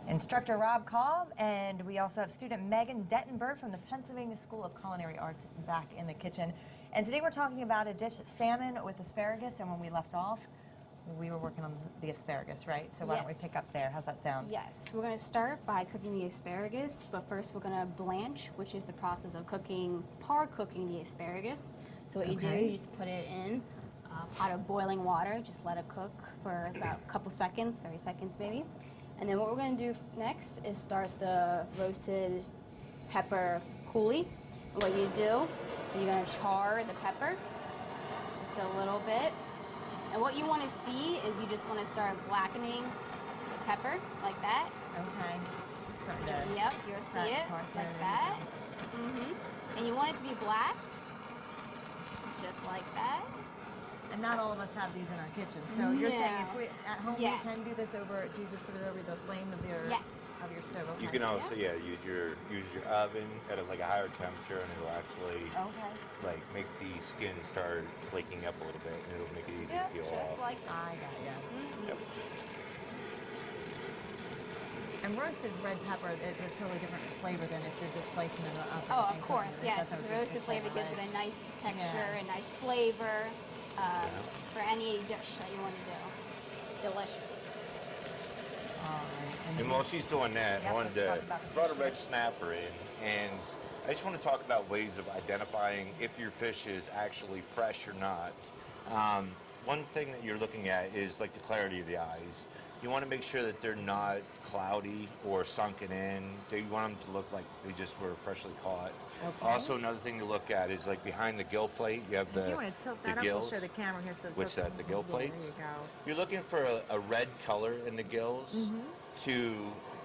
instructor Rob Cobb, and we also have student Meagan Dettinburg from the Pennsylvania School of Culinary Arts back in the kitchen. And today we're talking about a dish, salmon with asparagus, and when we left off, we were working on the asparagus, right? So why don't we pick up there? How's that sound? Yes, we're going to start by cooking the asparagus, but first we're going to blanch, which is the process of cooking, par cooking the asparagus. So what you do, you just put it in a pot of boiling water, just let it cook for about a couple seconds, 30 seconds maybe. And then what we're going to do next is start the roasted pepper coulis. What you do, you're going to char the pepper just a little bit. And what you want to see is you just want to start blackening the pepper like that. Okay. Yep, you'll see it like that. And you want it to be black, just like that. And not all of us have these in our kitchen. So you're saying if we at home we can do this over? Do you just put it over the flame of your stove? Okay. You can also use your oven at a higher temperature, and it'll actually like make the skin start flaking up a little bit, and it'll make it easy to peel off. Just like this. I got you. Yep. And roasted red pepper, it's a totally different flavor than if you're just slicing them up. Oh, of course, yes. The roasted flavor gives it a nice texture, a nice flavor for any dish that you want to do. Delicious. All right. And while she's doing that, I wanted to brought a red snapper in, and I just want to talk about ways of identifying if your fish is actually fresh or not. One thing that you're looking at is like the clarity of the eyes. You want to make sure that they're not cloudy or sunken in. You want them to look like they just were freshly caught. Okay. Also, another thing to look at is like behind the gill plate, you have if you want to tilt that gills. Up, we'll show the camera here. So what's that, the gill plates? There you go. You're looking for a red color in the gills to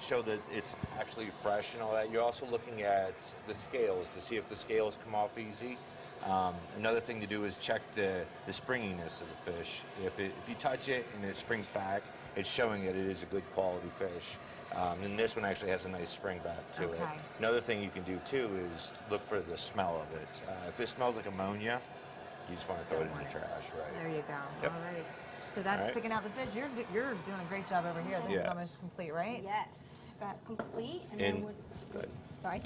show that it's actually fresh and all that. You're also looking at the scales to see if the scales come off easy. Another thing to do is check the springiness of the fish. If you touch it and it springs back, it's showing that it is a good quality fish. And this one actually has a nice spring back to it. Another thing you can do too is look for the smell of it. If it smells like ammonia, you just want to throw it in the trash, right? There you go. Yep. All right. So that's picking out the fish. You're doing a great job over here. This is almost complete, right? Yes, got complete. And then sorry.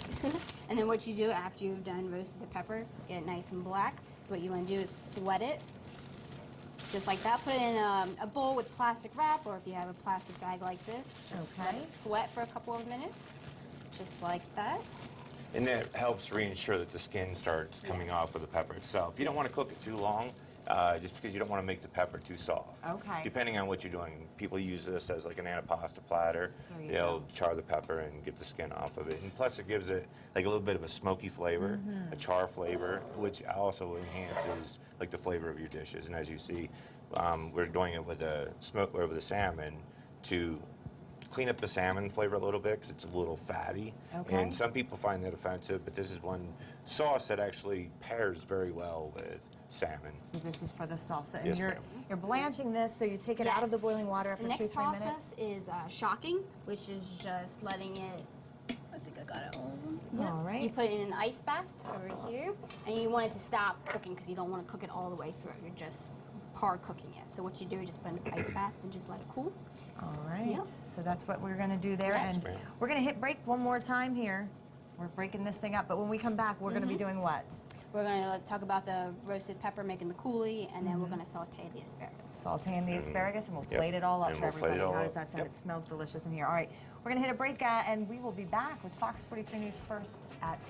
And then what you do after you've done roasted the pepper, get it nice and black. So what you want to do is sweat it. Just like that, put it in a bowl with plastic wrap, or if you have a plastic bag like this, just let it sweat for a couple of minutes, just like that. And that helps reassure that the skin starts coming off of the pepper itself. You don't want to cook it too long, just because you don't want to make the pepper too soft. Okay. Depending on what you're doing, people use this as like an antipasta platter. They'll char the pepper and get the skin off of it. And plus it gives it like a little bit of a smoky flavor, a char flavor, which also enhances like the flavor of your dishes. And as you see, we're doing it with a salmon to clean up the salmon flavor a little bit because it's a little fatty. And some people find that offensive, but this is one sauce that actually pairs very well with salmon. So this is for the salsa. And you're blanching this, so you take it out of the boiling water after 2-3 minutes? The next process is shocking, which is just letting it, I think I got it all. All right. You put it in an ice bath over here, and you want it to stop cooking because you don't want to cook it all the way through. You're just par cooking it. So what you do is just put it in an ice bath and just let it cool. All right. So that's what we're going to do there. And we're going to hit break one more time here. We're breaking this thing up, but when we come back, we're going to be doing what? We're going to talk about the roasted pepper making the coulis, and then we're going to saute the asparagus. Sauteing the asparagus, and we'll plate it all up for everybody. How does that sound? It smells delicious in here. All right, we're going to hit a break, and we will be back with Fox 43 News first at